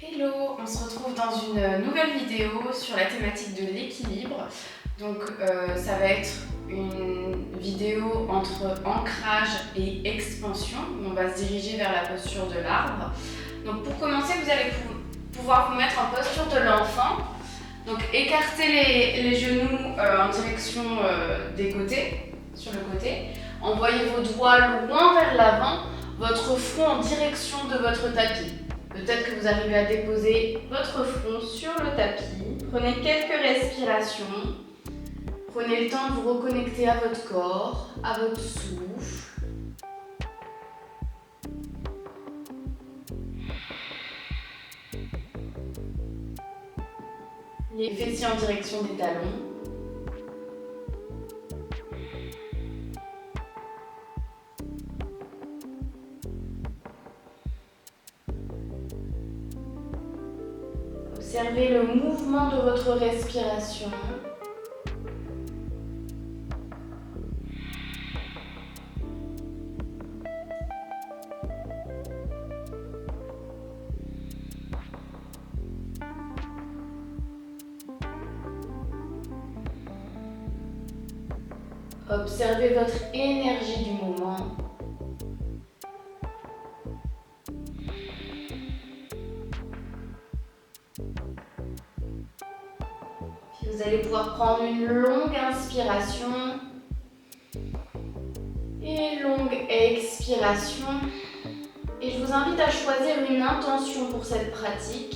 Hello, on se retrouve dans une nouvelle vidéo sur la thématique de l'équilibre. Donc ça va être une vidéo entre ancrage et expansion. On va se diriger vers la posture de l'arbre. Donc pour commencer, vous allez pouvoir vous mettre en posture de l'enfant. Donc écartez les genoux en direction des côtés, sur le côté. Envoyez vos doigts loin vers l'avant, votre front en direction de votre tapis. Peut-être que vous arrivez à déposer votre front sur le tapis. Prenez quelques respirations. Prenez le temps de vous reconnecter à votre corps, à votre souffle. Les fessiers en direction des talons. Observez le mouvement de votre respiration. Observez votre énergie du moment. Puis vous allez pouvoir prendre une longue inspiration et longue expiration. Et je vous invite à choisir une intention pour cette pratique.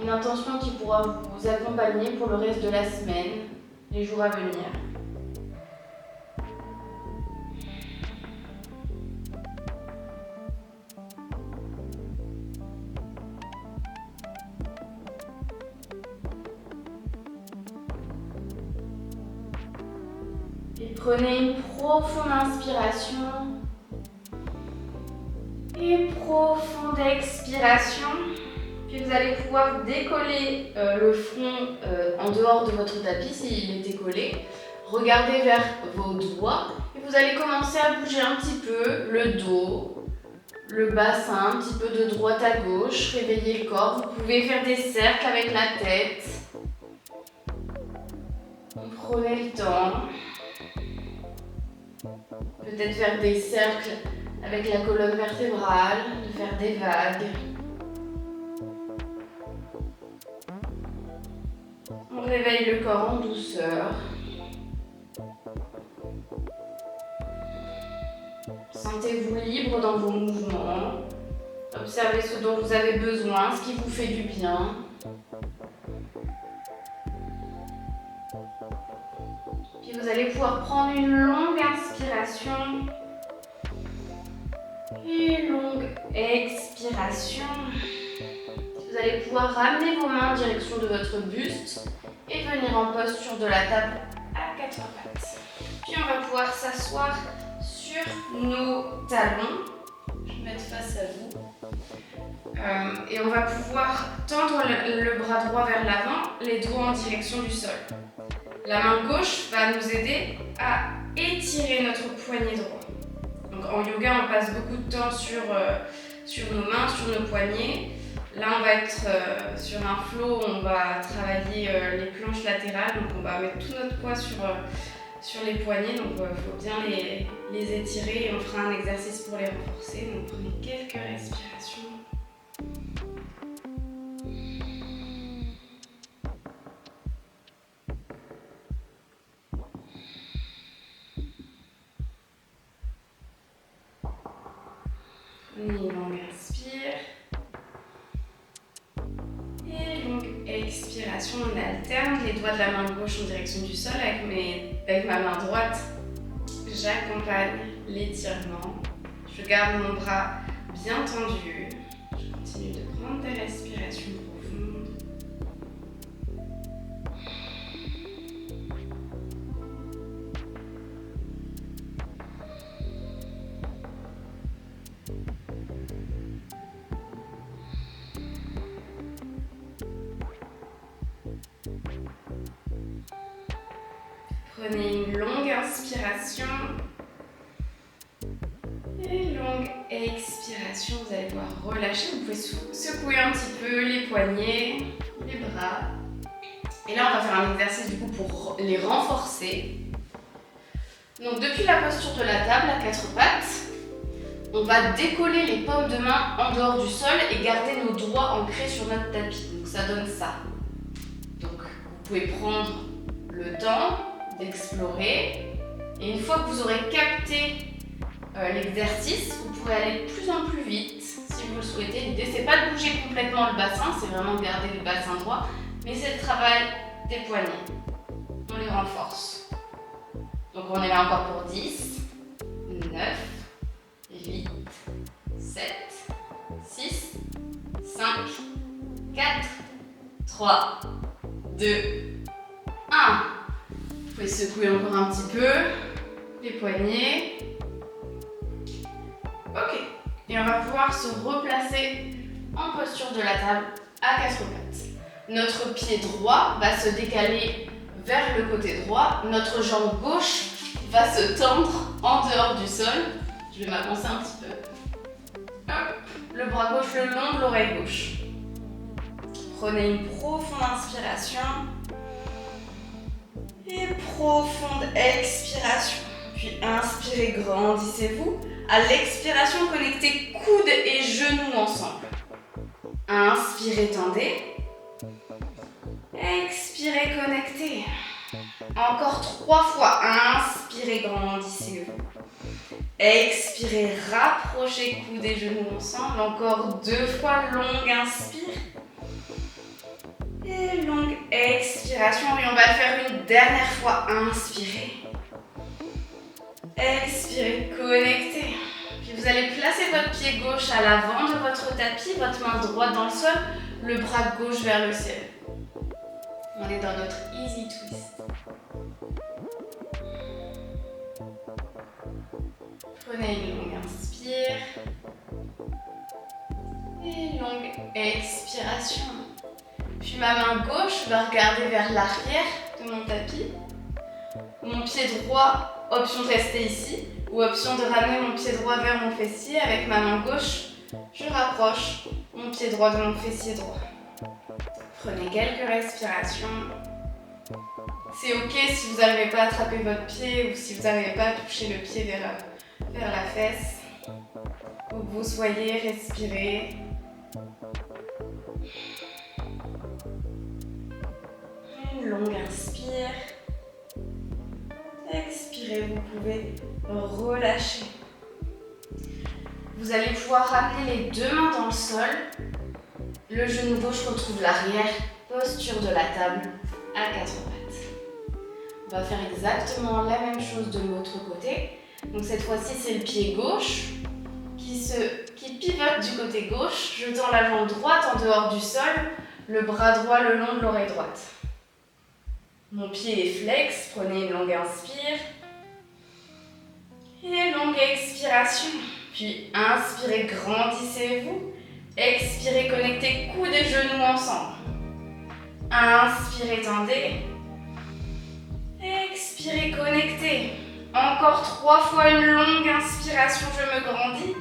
Une intention qui pourra vous accompagner pour le reste de la semaine, les jours à venir. Et prenez une profonde inspiration et profonde expiration. Puis vous allez pouvoir décoller le front en dehors de votre tapis s'il est décollé. Regardez vers vos doigts et vous allez commencer à bouger un petit peu le dos, le bassin, un petit peu de droite à gauche. Réveillez le corps. Vous pouvez faire des cercles avec la tête. Prenez le temps. Peut-être faire des cercles avec la colonne vertébrale, de faire des vagues. On réveille le corps en douceur. Sentez-vous libre dans vos mouvements. Observez ce dont vous avez besoin, ce qui vous fait du bien. Puis vous allez pouvoir prendre une longue inspiration et longue expiration. Vous allez pouvoir ramener vos mains en direction de votre buste et venir en posture de la table à quatre pattes. Puis on va pouvoir s'asseoir sur nos talons. Je vais me mettre face à vous. Et on va pouvoir tendre le bras droit vers l'avant, les doigts en direction du sol. La main gauche va nous aider à étirer notre poignet droit. Donc en yoga, on passe beaucoup de temps sur nos mains, sur nos poignets. Là, on va être sur un flow, on va travailler les planches latérales. Donc on va mettre tout notre poids sur les poignets. Donc il faut bien les étirer et on fera un exercice pour les renforcer. Donc prenez quelques respirations. Prenez une longue inspire. Et longue expiration. On alterne les doigts de la main gauche en direction du sol avec ma main droite. J'accompagne l'étirement. Je garde mon bras bien tendu. Je continue de prendre des respirations profondes. Prenez une longue inspiration et longue expiration, vous allez pouvoir relâcher. Vous pouvez secouer un petit peu les poignets, les bras. Et là, on va faire un exercice du coup pour les renforcer. Donc depuis la posture de la table à quatre pattes, on va décoller les paumes de main en dehors du sol et garder nos doigts ancrés sur notre tapis. Donc ça donne ça. Donc vous pouvez prendre le temps d'explorer. Et une fois que vous aurez capté l'exercice, vous pourrez aller de plus en plus vite si vous le souhaitez. L'idée, c'est pas de bouger complètement le bassin, c'est vraiment de garder le bassin droit, mais c'est le travail des poignets. On les renforce. Donc on est là encore pour 10, 9, 8, 7, 6, 5, 4, 3, 2, 1. Vous pouvez secouer encore un petit peu les poignets. Ok, et on va pouvoir se replacer en posture de la table à quatre pattes. Notre pied droit va se décaler vers le côté droit. Notre jambe gauche va se tendre en dehors du sol. Je vais m'avancer un petit peu. Hop, le bras gauche le long de l'oreille gauche. Prenez une profonde inspiration et profonde expiration. Puis inspirez, grandissez-vous. À l'expiration, connectez coudes et genoux ensemble. Inspirez, tendez. Expirez, connectez. Encore 3 fois. Inspirez, grandissez-vous. Expirez, rapprochez coudes et genoux ensemble. Encore 2 fois. Longue inspire. Et longue expiration. Et on va le faire une dernière fois. Inspirez. Expirez, connectez. Puis vous allez placer votre pied gauche à l'avant de votre tapis, votre main droite dans le sol, le bras gauche vers le ciel. On est dans notre easy twist. Prenez une longue inspire. Et longue expiration. Puis ma main gauche va regarder vers l'arrière de mon tapis. Mon pied droit, option de rester ici, ou option de ramener mon pied droit vers mon fessier. Avec ma main gauche, je rapproche mon pied droit de mon fessier droit. Prenez quelques respirations. C'est ok si vous n'arrivez pas à attraper votre pied ou si vous n'arrivez pas à toucher le pied vers la fesse. Où que vous soyez, respirez. Une longue inspire. Expirez, vous pouvez relâcher. Vous allez pouvoir ramener les deux mains dans le sol. Le genou gauche retrouve l'arrière, posture de la table à quatre pattes. On va faire exactement la même chose de l'autre côté. Donc cette fois-ci, c'est le pied gauche qui pivote du côté gauche. Je tends la jambe droite en dehors du sol, le bras droit le long de l'oreille droite. Mon pied est flex, prenez une longue inspire. Et longue expiration. Puis inspirez, grandissez-vous. Expirez, connectez coudes et genoux ensemble. Inspirez, tendez. Expirez, connectez. Encore 3 fois une longue inspiration, je me grandis.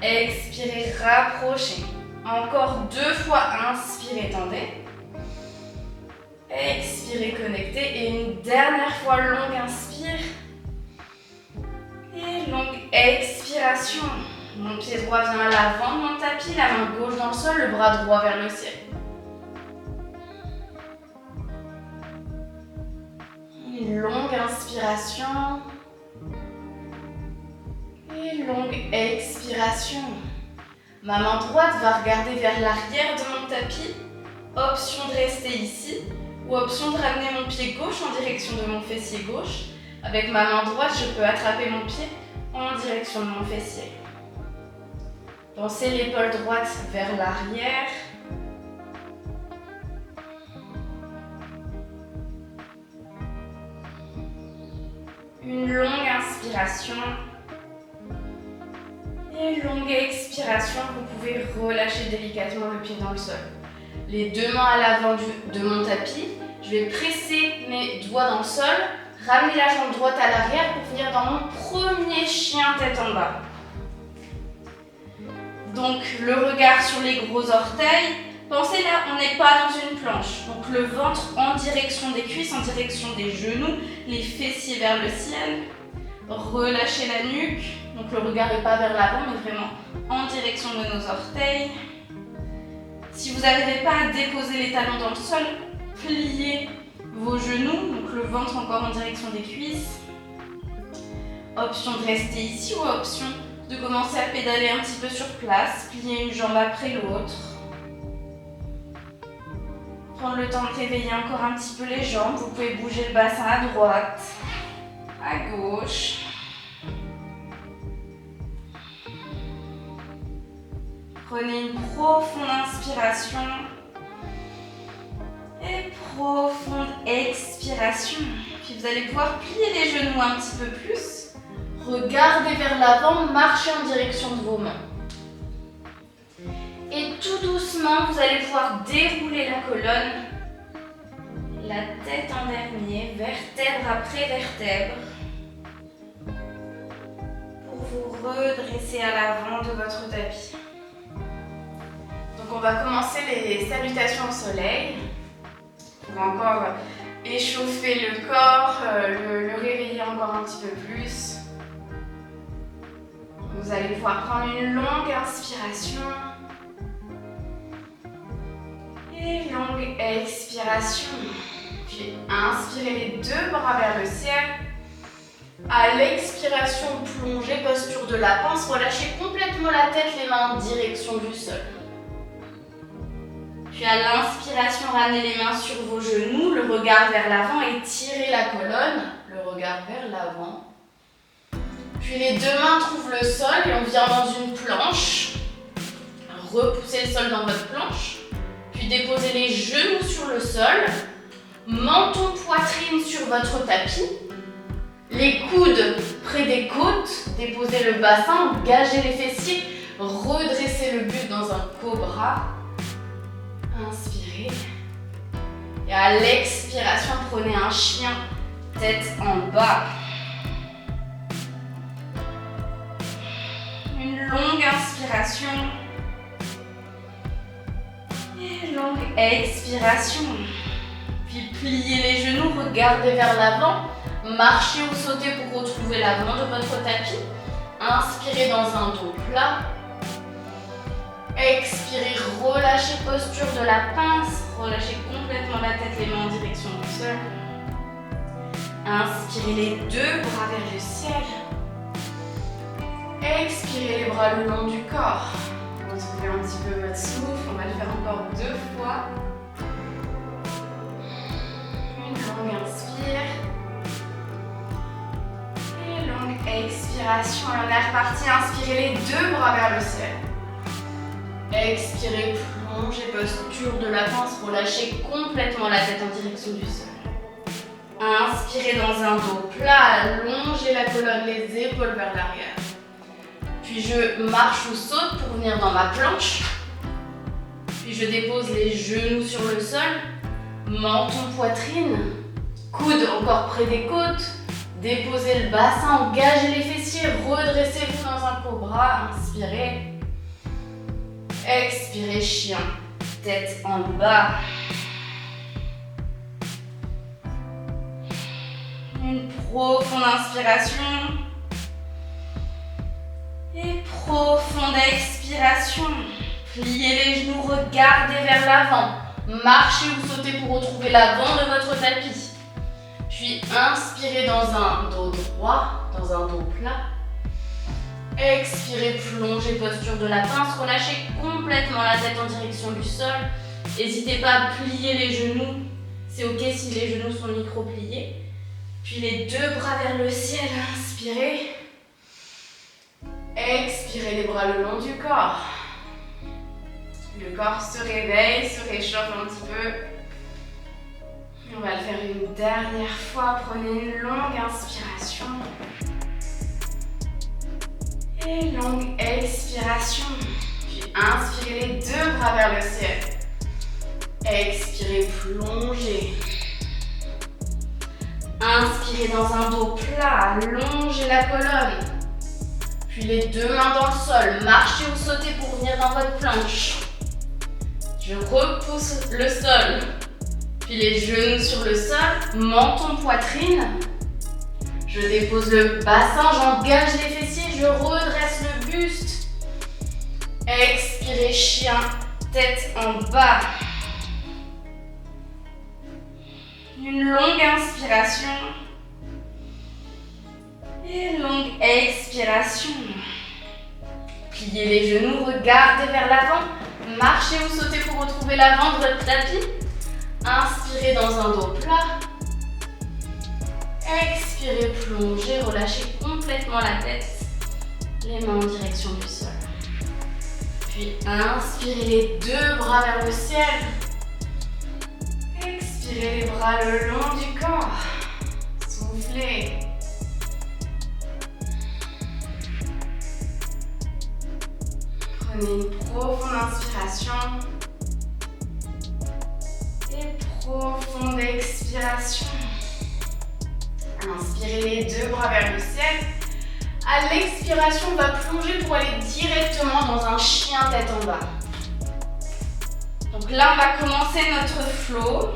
Expirez, rapprochez. Encore 2 fois, inspirez, tendez. Expirez, connectez. Et une dernière fois, longue inspire. Et longue expiration. Mon pied droit vient à l'avant de mon tapis, la main gauche dans le sol, le bras droit vers le ciel. Une longue inspiration. Et longue expiration. Ma main droite va regarder vers l'arrière de mon tapis. Option de rester ici ou option de ramener mon pied gauche en direction de mon fessier gauche. Avec ma main droite, je peux attraper mon pied en direction de mon fessier. Pensez l'épaule droite vers l'arrière. Une longue inspiration. Et longue expiration, vous pouvez relâcher délicatement le pied dans le sol. Les deux mains à l'avant de mon tapis. Je vais presser mes doigts dans le sol, ramener la jambe droite à l'arrière pour venir dans mon premier chien tête en bas. Donc le regard sur les gros orteils. Pensez là, on n'est pas dans une planche. Donc le ventre en direction des cuisses, en direction des genoux, les fessiers vers le ciel. Relâchez la nuque. Donc le regard n'est pas vers l'avant, mais vraiment en direction de nos orteils. Si vous n'arrivez pas à déposer les talons dans le sol, pliez vos genoux, donc le ventre encore en direction des cuisses. Option de rester ici ou option de commencer à pédaler un petit peu sur place, plier une jambe après l'autre. Prendre le temps de réveiller encore un petit peu les jambes. Vous pouvez bouger le bassin à droite, à gauche. Prenez une profonde inspiration et profonde expiration. Puis vous allez pouvoir plier les genoux un petit peu plus. Regardez vers l'avant, marchez en direction de vos mains. Et tout doucement, vous allez pouvoir dérouler la colonne, la tête en dernier, vertèbre après vertèbre, pour vous redresser à l'avant de votre tapis. Donc on va commencer les salutations au soleil. On va encore échauffer le corps, le réveiller encore un petit peu plus. Vous allez pouvoir prendre une longue inspiration et longue expiration. Puis inspirez les deux bras vers le ciel. À l'expiration, plongez, posture de la pince, relâchez complètement la tête, les mains en direction du sol. Puis à l'inspiration, ramenez les mains sur vos genoux, le regard vers l'avant et tirez la colonne, le regard vers l'avant. Puis les deux mains trouvent le sol et on vient dans une planche. Repoussez le sol dans votre planche. Puis déposez les genoux sur le sol. Menton, poitrine sur votre tapis. Les coudes près des côtes. Déposez le bassin, engagez les fessiers. Redressez le buste dans un cobra. Inspirez. Et à l'expiration, prenez un chien, tête en bas. Une longue inspiration. Et longue expiration. Puis pliez les genoux, regardez vers l'avant. Marchez ou sautez pour retrouver l'avant de votre tapis. Inspirez dans un dos plat. Expirez, relâchez posture de la pince. Relâchez complètement la tête, les mains en direction du sol. Inspirez les deux bras vers le ciel. Expirez les bras le long du corps. Retrouvez un petit peu votre souffle. On va le faire encore 2 fois. Une longue inspire. Et longue expiration. Et on est reparti. Inspirez les deux bras vers le ciel. Expirez, plongez, posture de la pince. Relâchez complètement la tête en direction du sol. Inspirez dans un dos plat. Allongez la colonne, les épaules vers l'arrière. Puis je marche ou saute pour venir dans ma planche. Puis je dépose les genoux sur le sol. Menton, poitrine. Coudes encore près des côtes. Déposez le bassin, engagez les fessiers. Redressez-vous dans un cobra. Inspirez. Expirez, chien. Tête en bas. Une profonde inspiration. Et profonde expiration. Pliez les genoux, regardez vers l'avant. Marchez ou sautez pour retrouver l'avant de votre tapis. Puis inspirez dans un dos droit, dans un dos plat. Expirez, plongez, posture de la pince. Relâchez complètement la tête en direction du sol. N'hésitez pas à plier les genoux. C'est ok si les genoux sont micro-pliés. Puis les deux bras vers le ciel. Inspirez. Expirez les bras le long du corps. Le corps se réveille, se réchauffe un petit peu. On va le faire une dernière fois. Prenez une longue inspiration. Et longue expiration. Puis inspirez les deux bras vers le ciel. Expirez, plongez. Inspirez dans un dos plat, allongez la colonne. Puis les deux mains dans le sol, marchez ou sautez pour venir dans votre planche. Je repousse le sol. Puis les genoux sur le sol, menton, poitrine. Je dépose le bassin, j'engage les fessiers, je redresse le buste. Expirez, chien, tête en bas. Une longue inspiration. Et longue expiration. Pliez les genoux, regardez vers l'avant. Marchez ou sautez pour retrouver l'avant de votre tapis. Inspirez dans un dos plat. Expirez, plongez, relâchez complètement la tête. Les mains en direction du sol. Puis inspirez les deux bras vers le ciel. Expirez les bras le long du corps. Soufflez. Prenez une profonde inspiration. Et profonde expiration. Inspirez les deux bras vers le ciel. À l'expiration, on va plonger pour aller directement dans un chien tête en bas. Donc là, on va commencer notre flow.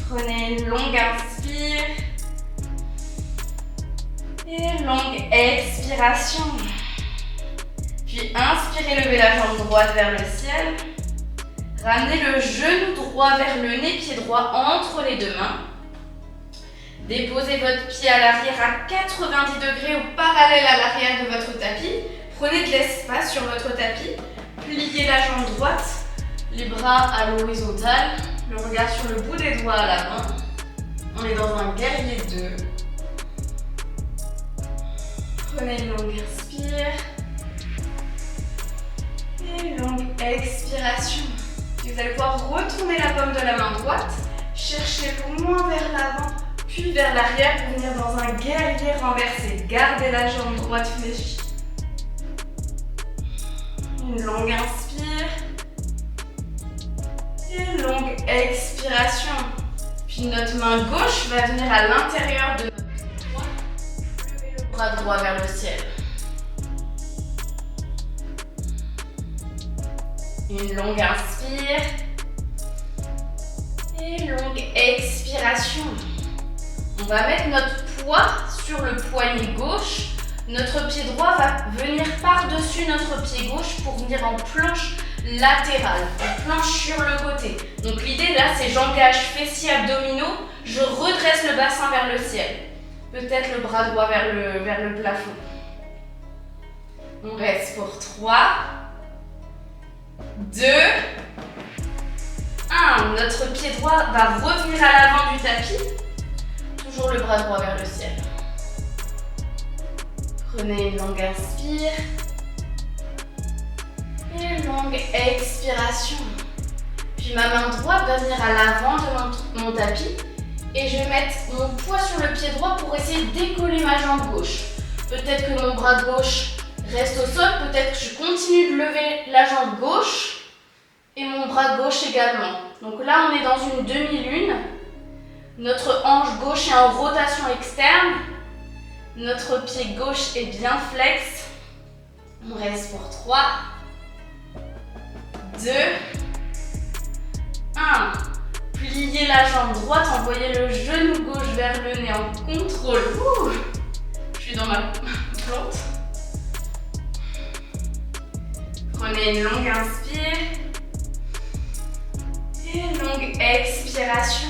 Prenez une longue inspire. Et longue expiration. Puis inspirez, levez la jambe droite vers le ciel. Ramenez le genou droit vers le nez, pied droit entre les deux mains. Déposez votre pied à l'arrière à 90 degrés ou parallèle à l'arrière de votre tapis. Prenez de l'espace sur votre tapis. Pliez la jambe droite, les bras à l'horizontale, le regard sur le bout des doigts à l'avant. On est dans un guerrier 2. Prenez une longue inspire. Et une longue expiration. Vous allez pouvoir retourner la paume de la main droite, chercher loin vers l'avant, puis vers l'arrière pour venir dans un guerrier renversé. Gardez la jambe droite fléchie. Une longue inspire. Et une longue expiration. Puis notre main gauche va venir à l'intérieur de notre pied droit. Levez le bras droit vers le ciel. Une longue inspire. Et longue expiration. On va mettre notre poids sur le poignet gauche. Notre pied droit va venir par-dessus notre pied gauche pour venir en planche latérale, en planche sur le côté. Donc l'idée là, c'est j'engage fessiers abdominaux, je redresse le bassin vers le ciel. Peut-être le bras droit vers le plafond. On reste pour 3, 2, 1. Notre pied droit va revenir à l'avant du tapis. Toujours le bras droit vers le ciel. Prenez une longue inspire. Et une longue expiration. Puis ma main droite va venir à l'avant de mon tapis. Et je vais mettre mon poids sur le pied droit pour essayer de décoller ma jambe gauche. Peut-être que mon bras gauche reste au sol. Peut-être que je continue de lever la jambe gauche. Et mon bras gauche également. Donc là, on est dans une demi-lune. Notre hanche gauche est en rotation externe. Notre pied gauche est bien flex. On reste pour 3, 2, 1. Pliez la jambe droite, envoyez le genou gauche vers le nez en contrôle. Ouh, je suis dans ma plante. Prenez une longue inspire. Et une longue expiration.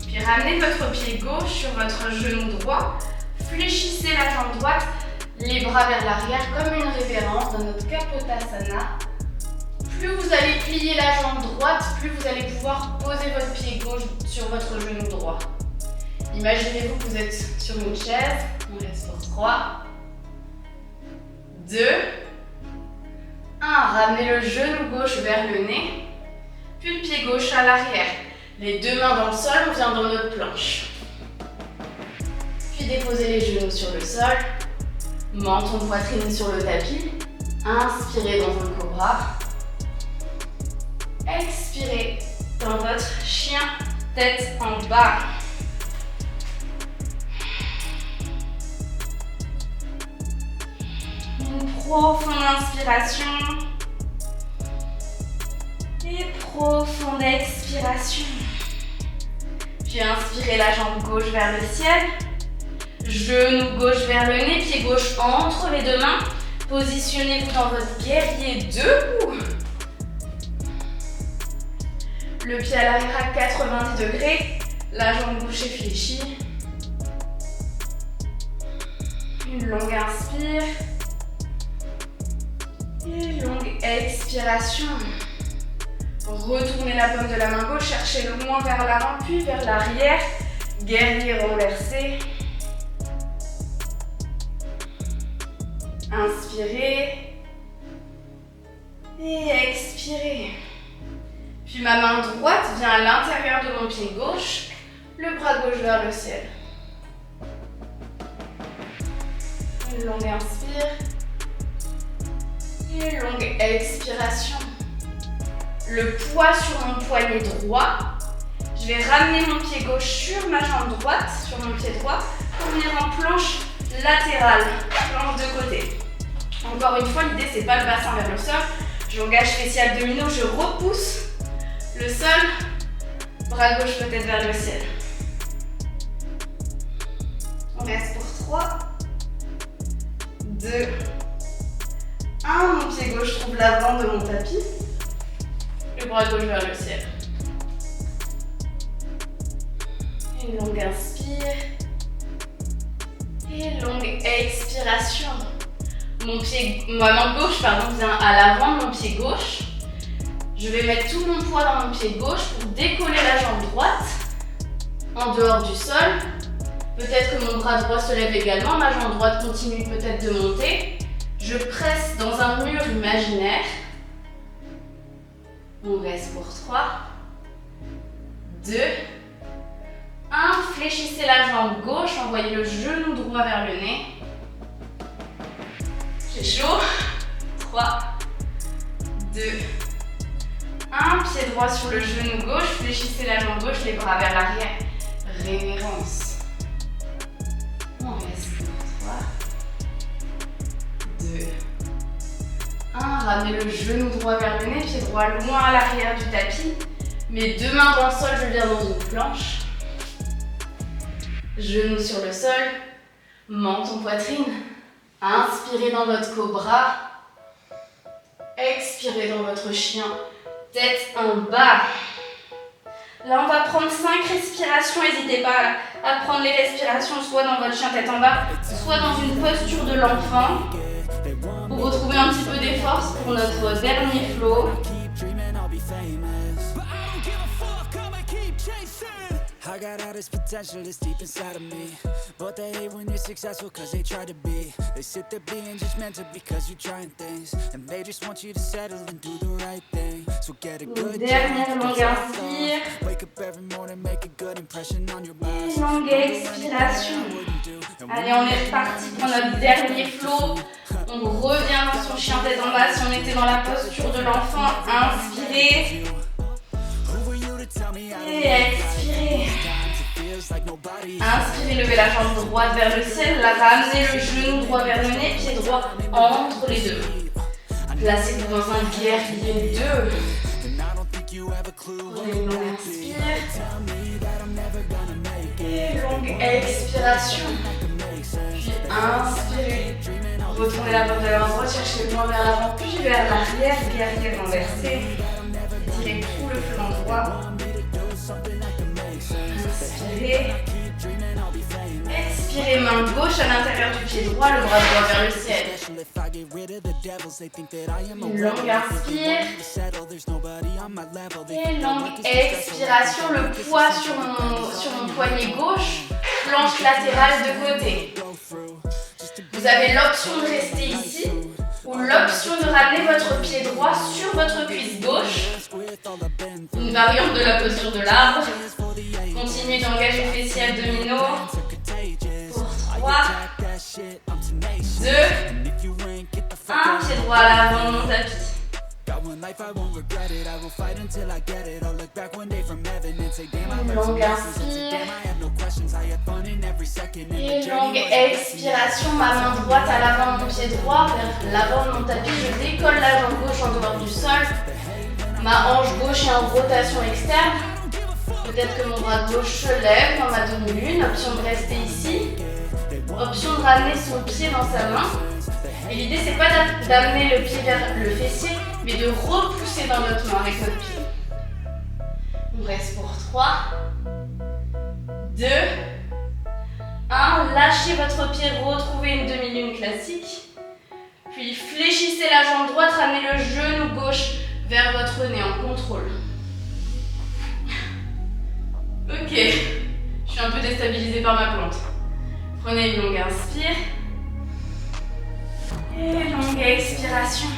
Puis ramenez votre pied gauche sur votre genou droit. Fléchissez la jambe droite, les bras vers l'arrière comme une révérence dans notre Kapotasana. Plus vous allez plier la jambe droite, plus vous allez pouvoir poser votre pied gauche sur votre genou droit. Imaginez-vous que vous êtes sur une chaise. On reste pour 3, 2, 1. Ramenez le genou gauche vers le nez, puis le pied gauche à l'arrière. Les deux mains dans le sol, on vient dans notre planche. Puis déposez les genoux sur le sol, menton, poitrine sur le tapis. Inspirez dans un cobra. Expirez dans votre chien, tête en bas. Une profonde inspiration. Et profonde expiration. Puis inspirez la jambe gauche vers le ciel. Genou gauche vers le nez, pied gauche entre les deux mains. Positionnez-vous dans votre guerrier debout. Le pied à l'arrière à 90 degrés. La jambe gauche est fléchie. Une longue inspire. Et longue expiration. Retournez la paume de la main gauche, cherchez le moins vers l'avant, puis vers l'arrière. Guerrier renversé. Inspirez. Et expirez. Puis ma main droite vient à l'intérieur de mon pied gauche. Le bras gauche vers le ciel. Une longue inspire. Et longue expiration. Le poids sur mon poignet droit. Je vais ramener mon pied gauche sur ma jambe droite, sur mon pied droit, pour venir en planche latérale, planche de côté. Encore une fois, l'idée c'est pas le bassin vers le sol. Je engage fessiers abdominaux, je repousse le sol, bras gauche peut-être vers le ciel. On reste pour 3, 2, 1. Mon pied gauche trouve l'avant de mon tapis. Le bras gauche vers le ciel. Une longue inspire. Et longue expiration. Ma main gauche vient à l'avant de mon pied gauche. Je vais mettre tout mon poids dans mon pied gauche pour décoller la jambe droite en dehors du sol. Peut-être que mon bras droit se lève également. Ma jambe droite continue peut-être de monter. Je presse dans un mur imaginaire. On reste pour 3, 2, 1. Fléchissez la jambe gauche, envoyez le genou droit vers le nez. J'ai chaud. 3, 2, 1. Pied droit sur le genou gauche, fléchissez la jambe gauche, les bras vers l'arrière. Révérence. On reste pour 3, 2, 1. Ramenez le genou droit vers le nez, pied droit loin à l'arrière du tapis. Mes deux mains dans le sol, je viens dans une planche. Genou sur le sol, menton poitrine. Inspirez dans votre cobra. Expirez dans votre chien. Tête en bas. Là, on va prendre 5 respirations. N'hésitez pas à prendre les respirations soit dans votre chien tête en bas, soit dans une posture de l'enfant. Pour retrouver un petit peu des forces pour notre dernier flow. I got all this potential that's deep inside of me, but they hate when you're successful cause they try to be. They sit there being judgmental because you're trying things, and they just want you to settle and do the right thing. So get a good job, wake up every morning, make a good impression on your boss. Longue expiration. Allez, on est reparti pour notre dernier flow. On revient dans son chien tête en bas si on était dans la posture de l'enfant. Inspirez. Et expirez. Inspirez, levez la jambe droite vers le ciel. Là, ramenez le genou droit vers le nez, pied droit entre les deux. Placez-vous dans un guerrier 2. Prenez une longue inspire. Et longue expiration. Puis inspirez. Retournez la paume de la main droite, cherchez le moins vers l'avant, puis vers l'arrière, guerrier renversé. Étirez tout le flanc droit. Inspirez. Expirez, main gauche à l'intérieur du pied droit, le bras droit vers le ciel. Une longue inspire. Et longue expiration, le poids sur mon poignet gauche, planche latérale de côté. Vous avez l'option de rester ici ou l'option de ramener votre pied droit sur votre cuisse gauche. Une variante de la posture de l'arbre. Continuez d'engager les fessiers abdominaux. Pour 3, 2, 1. Pied droit à l'avant, mon tapis. Une longue inspire. Et longue expiration, ma main droite à l'avant de mon pied droit, vers l'avant de mon tapis. Je décolle la jambe gauche en dehors du sol. Ma hanche gauche est en rotation externe. Peut-être que mon bras gauche se lève dans ma demi-lune. Option de rester ici. Option de ramener son pied dans sa main. Et l'idée, c'est pas d'amener le pied vers le fessier, mais de repousser dans notre main avec notre pied. On reste pour 3, 2, 1. Lâchez votre pied, retrouvez une demi-lune classique. Puis fléchissez la jambe droite, ramenez le genou gauche vers votre nez en contrôle. Ok, je suis un peu déstabilisée par ma plante. Prenez une longue inspire. Et longue expiration.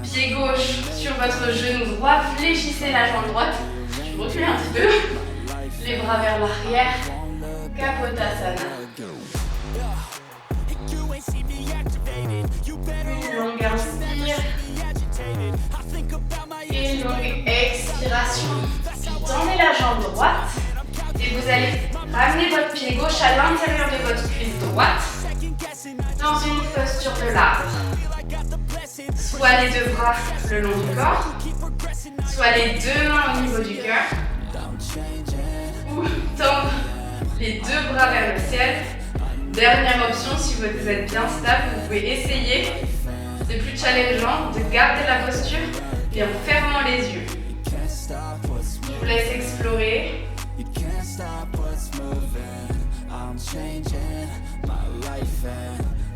Pied gauche sur votre genou droit, fléchissez la jambe droite. Je recule un petit peu. Les bras vers l'arrière. Kapotasana. Une longue inspire. Et longue expiration. Puis tendez la jambe droite. Et vous allez ramener votre pied gauche à l'intérieur de votre cuisse droite. Dans une posture de l'arbre. Soit les deux bras le long du corps, soit les deux mains au niveau du cœur, ou tendre les deux bras vers le ciel. Dernière option, si vous êtes bien stable, vous pouvez essayer, c'est plus challengeant, de garder la posture et en fermant les yeux. Je vous laisse explorer.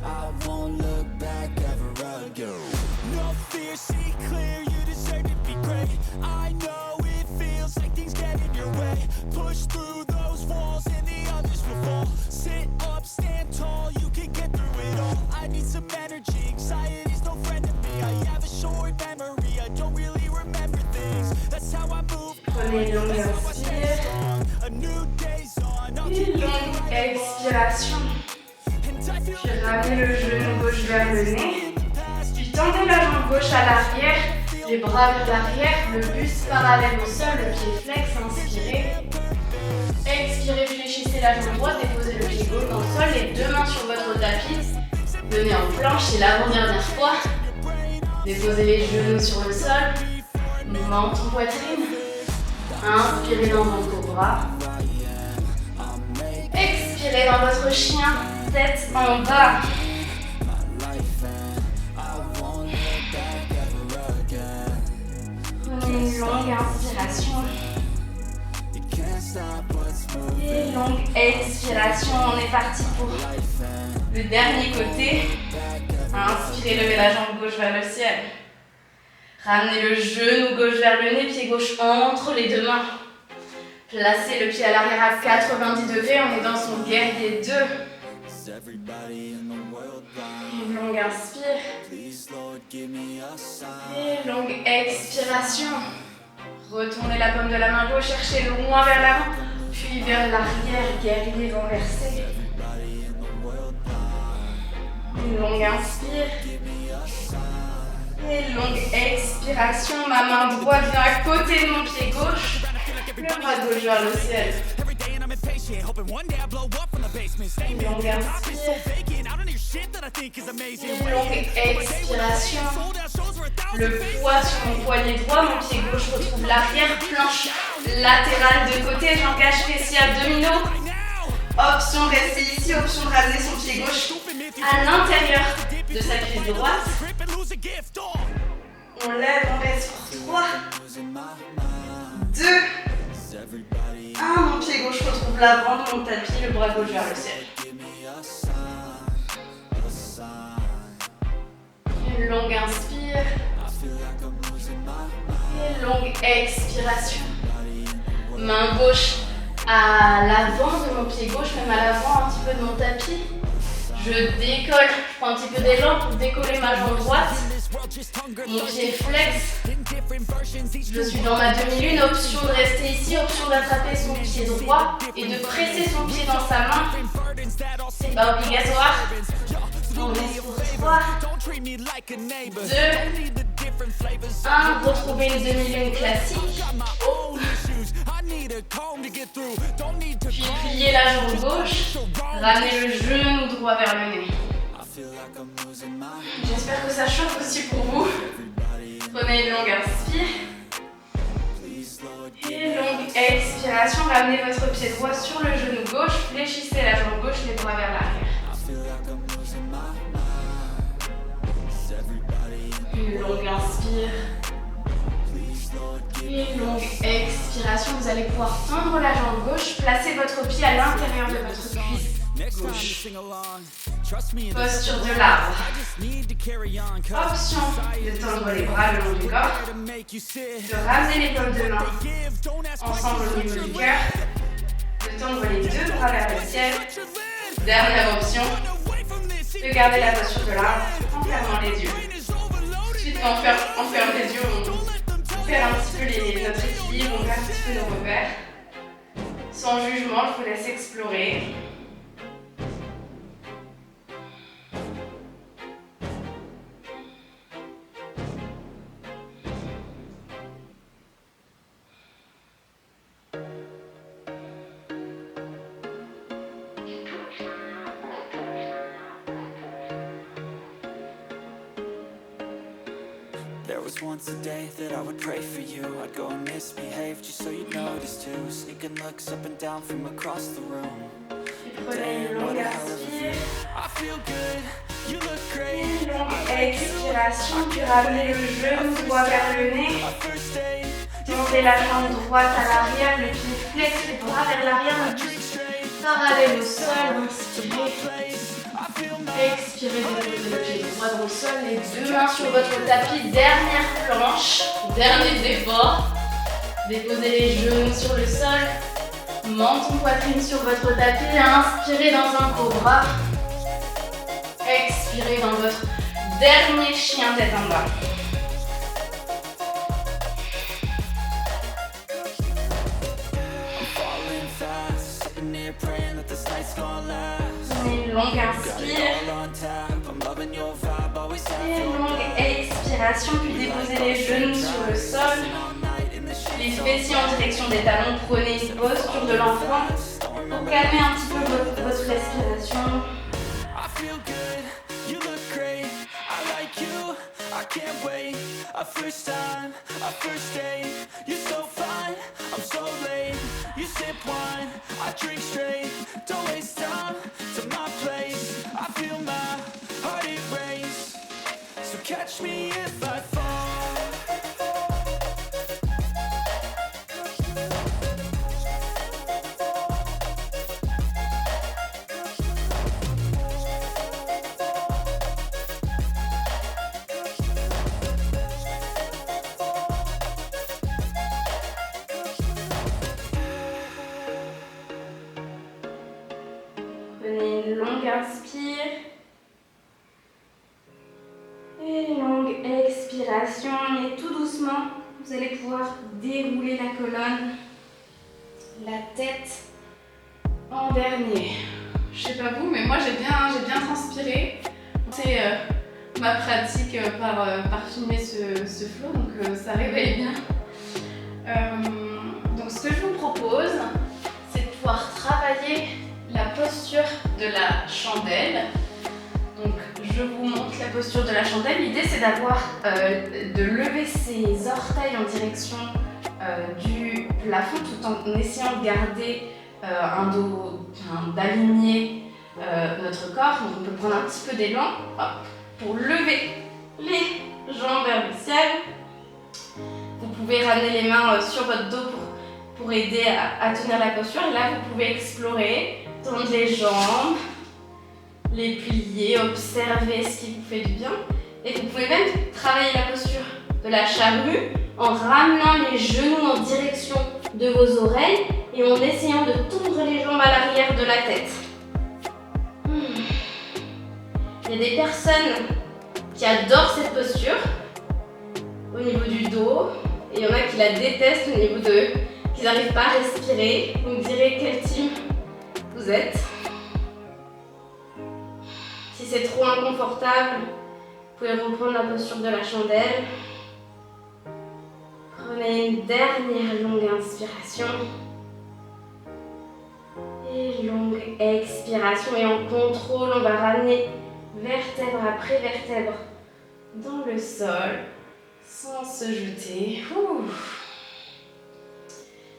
I won't look back ever again. No fear, see clear, you deserve to be great. I know it feels like things get in your way. Push through those walls and the others will fall. Sit up, stand tall, you can get through it all. I need some energy, anxiety's no friend to me. I have a short memory, I don't really remember things. That's how I move. Prenez une longue inspire. A new day's on. Une longue expiration. Puis ramenez le genou gauche vers le nez. Puis tendez la jambe gauche à l'arrière, les bras vers l'arrière, le buste parallèle au sol, le pied flex, inspirez. Expirez, fléchissez la jambe droite, déposez le pied gauche dans le sol, les deux mains sur votre tapis. Venez en planche, c'est l'avant-dernière fois. Déposez les genoux sur le sol, menton poitrine. Inspirez dans vos cobras. Expirez dans votre chien. Tête en bas. Une longue inspiration. Et longue expiration. On est parti pour le dernier côté. Inspirez, levez la jambe gauche vers le ciel. Ramenez le genou gauche vers le nez, pied gauche entre les deux mains. Placez le pied à l'arrière à 90 degrés. On est dans son guerrier 2. Une longue inspire. Et longue expiration. Retournez la paume de la main gauche, cherchez loin vers l'avant, puis vers l'arrière, guerrier renversé. Une longue inspire. Et longue expiration. Ma main droite vient à côté de mon pied gauche. Le bras gauche vers le ciel. Une longue inspire. Une longue expiration. Le poids sur mon poignet droit, mon pied gauche retrouve l'arrière, planche latérale de côté, j'engage fessiers abdominaux. Option de rester ici, option de ramener son pied gauche à l'intérieur de sa cuisse droite. On lève, on reste pour 3, 2, 1. Mon pied gauche retrouve l'avant de mon tapis, le bras gauche vers le ciel. Une longue inspire. Et longue expiration. Main gauche à l'avant de mon pied gauche, même à l'avant un petit peu de mon tapis. Je décolle, je prends un petit peu d'élan pour décoller ma jambe droite. Mon pied flex. Je suis dans ma demi-lune, option de rester ici, option d'attraper son pied droit et de presser son pied dans sa main. C'est pas obligatoire. On est sur 3, 2, 1. Retrouvez une demi-lune classique. Puis pliez la jambe gauche. Ramenez le genou droit vers le nez. J'espère que ça chauffe aussi pour vous. Prenez une longue inspire. Et longue expiration. Ramenez votre pied droit sur le genou gauche. Fléchissez la jambe gauche, les bras vers l'arrière. Une longue inspire. Et longue expiration. Vous allez pouvoir tendre la jambe gauche. Placez votre pied à l'intérieur de votre cuisse gauche. Posture de l'arbre. Option de tendre les bras le long du corps. De ramener les paumes de main ensemble au niveau du cœur. De tendre les deux bras vers le ciel. Dernière option. De garder la posture de l'arbre en fermant les yeux. Ensuite, quand on ferme les yeux, on perd un petit peu notre équilibre, on perd un petit peu nos repères. Sans jugement, je vous laisse explorer. There was once a day that I would pray for you. I'd go and misbehave just so you'd notice too. Sneaking looks up and down from across the room. Prenez une longue inspire. I feel good, you look great. Une longue expiration, puis ramenez le genou droit vers le nez. Tendez la jambe droite à l'arrière, le pied flex, les bras vers l'arrière, le buste parallèle au sol. Inspirez. Expirez, déposez le pied droit dans le sol, les deux mains sur votre tapis, dernière planche, dernier effort. Déposez les genoux sur le sol, menton poitrine sur votre tapis, inspirez dans un cobra. Expirez dans votre dernier chien tête en bas. Prenez une longue inspire. Et une longue expiration, puis déposez les genoux sur le sol. Les fessiers en direction des talons. Prenez une posture de l'enfant pour calmer un petit peu votre respiration. I can't wait, a first time, a first date. You're so fine, I'm so late. You sip wine, I drink straight. Don't waste time to my place. I feel my heart erase. So catch me if I fall. Prenez une longue inspire et une longue expiration. Et tout doucement, vous allez pouvoir dérouler la colonne, la tête en dernier. Je sais pas vous, mais moi j'ai bien transpiré. C'est ma pratique par filmer ce flow, donc ça réveille bien. Donc ce que je vous propose, c'est de pouvoir travailler la posture de la chandelle. Donc je vous montre la posture de la chandelle. L'idée c'est de lever ses orteils en direction du plafond tout en essayant de garder d'aligner notre corps. Donc on peut prendre un petit peu d'élan pour lever les jambes vers le ciel. Vous pouvez ramener les mains sur votre dos pour aider à tenir la posture. Et là vous pouvez explorer. Tendre les jambes, les plier, observer ce qui vous fait du bien. Et vous pouvez même travailler la posture de la charrue en ramenant les genoux en direction de vos oreilles et en essayant de tendre les jambes à l'arrière de la tête. Il y a des personnes qui adorent cette posture au niveau du dos et il y en a qui la détestent au niveau qu'ils n'arrivent pas à respirer. Vous me direz quel team vous êtes. Si c'est trop inconfortable, vous pouvez reprendre la posture de la chandelle. Prenez une dernière longue inspiration. Et longue expiration. Et en contrôle, on va ramener vertèbre après vertèbre dans le sol sans se jeter.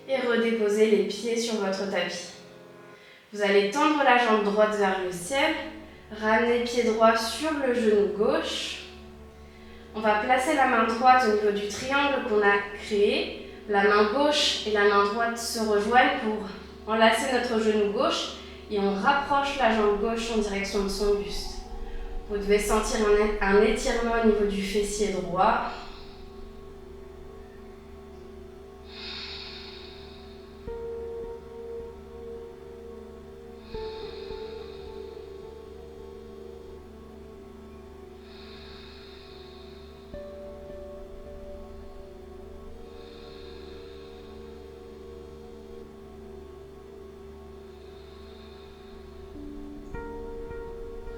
Et redéposez les pieds sur votre tapis. Vous allez tendre la jambe droite vers le ciel, ramener pied droit sur le genou gauche. On va placer la main droite au niveau du triangle qu'on a créé. La main gauche et la main droite se rejoignent pour enlacer notre genou gauche et on rapproche la jambe gauche en direction de son buste. Vous devez sentir un étirement au niveau du fessier droit.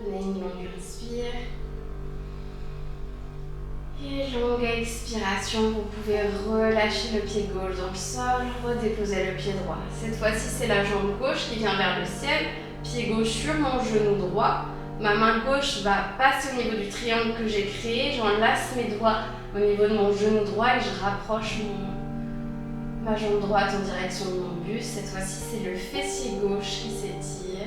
Prenez une longue inspire. Et longue expiration, vous pouvez relâcher le pied gauche dans le sol, redéposer le pied droit. Cette fois-ci, c'est la jambe gauche qui vient vers le ciel, pied gauche sur mon genou droit. Ma main gauche va passer au niveau du triangle que j'ai créé, j'enlace mes doigts au niveau de mon genou droit et je rapproche ma jambe droite en direction de mon buste. Cette fois-ci, c'est le fessier gauche qui s'étire.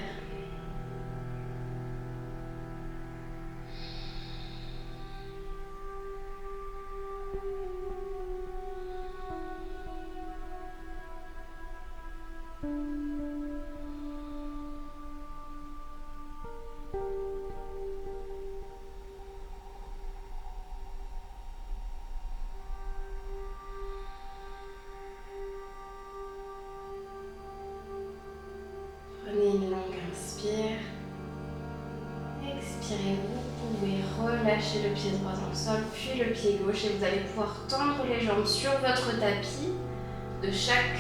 Prenez une longue inspire. Expirez, vous pouvez relâcher le pied droit dans le sol, puis le pied gauche et vous allez pouvoir tendre les jambes sur votre tapis de chaque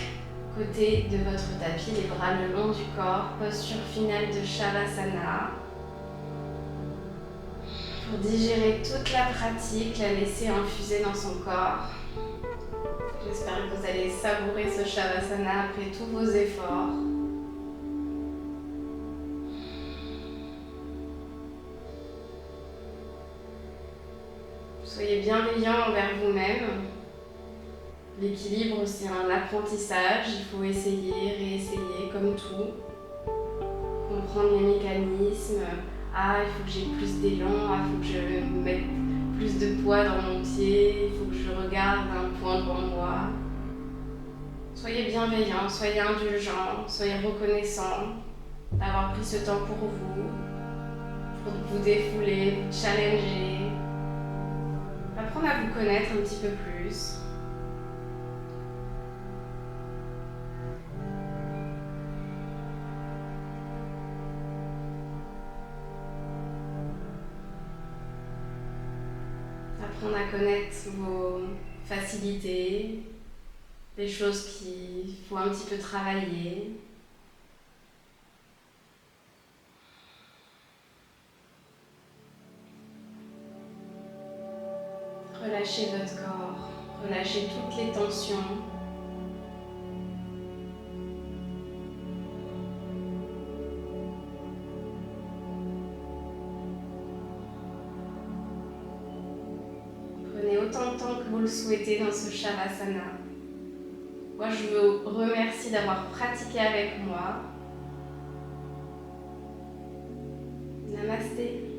côté de votre tapis, les bras le long du corps, posture finale de Shavasana. Pour digérer toute la pratique, la laisser infuser dans son corps. J'espère que vous allez savourer ce Shavasana après tous vos efforts. Soyez bienveillant envers vous-même. L'équilibre, c'est un apprentissage. Il faut essayer, réessayer, comme tout. Comprendre les mécanismes. Ah, il faut que j'ai plus d'élan. Ah, il faut que je mette plus de poids dans mon pied. Il faut que je regarde un point devant moi. Soyez bienveillant, soyez indulgent, soyez reconnaissant d'avoir pris ce temps pour vous défouler, vous challenger. Apprendre à vous connaître un petit peu plus. Apprendre à connaître vos facilités, les choses qu'il faut un petit peu travailler. Relâchez votre corps, relâchez toutes les tensions. Prenez autant de temps que vous le souhaitez dans ce Shavasana. Moi, je vous remercie d'avoir pratiqué avec moi. Namasté.